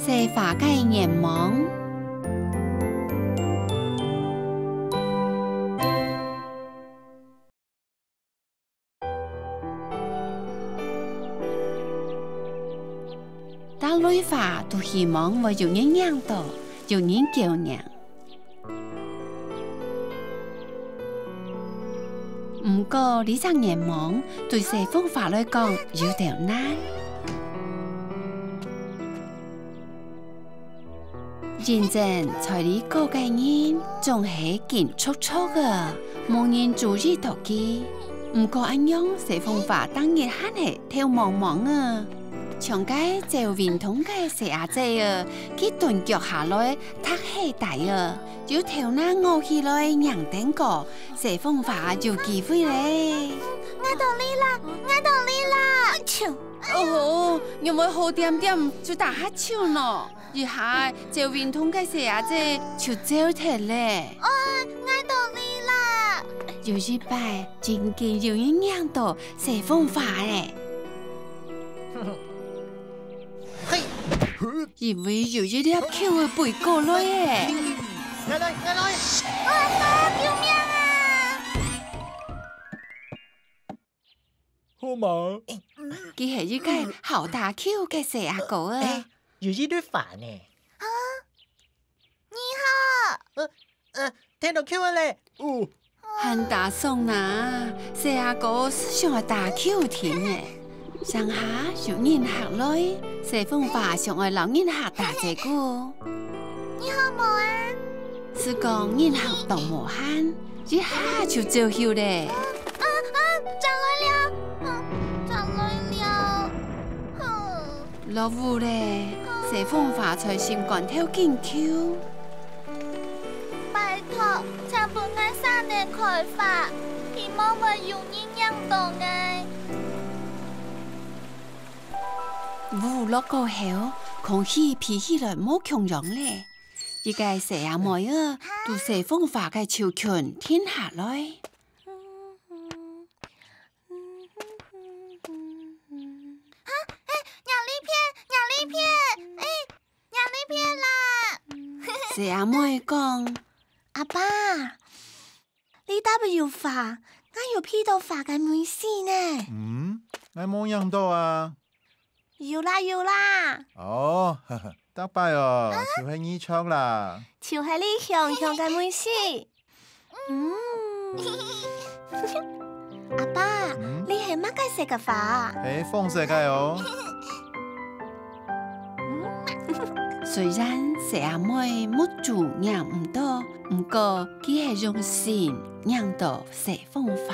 西化嘅眼芒。當女化都希望會有人養到，有人教養。唔過呢隻眼芒對西風化來講有點難。認真在呢個嘅人仲係健粗粗嘅，冇人注意到佢。唔過咁樣西風化當然係跳茫茫啊！長街就運動嘅細阿姐啊，佢頓腳下來，踢起底啊，要跳那我起來贏頂個，西風化有機會咧。我到你啦，我到你啦！超哦，有冇好點點就打下超咯？而下就運動嘅細阿姐就走脫咧。我到你啦！有一擺真嘅有人贏到西風化咧。因為有一粒球會背過來耶！我來！救命啊！好嘛？佢係一個好大球嘅細阿哥啊！有一堆飯呢。你好。聽到球咧。很大聲啊！細阿哥是想打球添嘅。上下有人行來，西風化想愛老人客大隻個。你好冇啊？是講人行動無限，一下就走休咧。轉來了，轉來了。落雨咧，西風化才心肝跳緊球。拜託，請幫我三年開發，希望會有人養到我。雨落過後，空氣飄起來冇強揚咧。一個細阿妹啊，都西風化嘅球裙天下來。廿片啦！細阿妹講：阿爸，你打不要化，我要批到化嘅梅事呢。你冇養到啊？要啦！哦，得拜哦，就係呢槍啦。就係你香嘅梅事。阿爸，你係乜嘅色嘅花？係紅色嘅哦。雖然細阿妹冇做養唔到，唔過佢係用心養到西風化。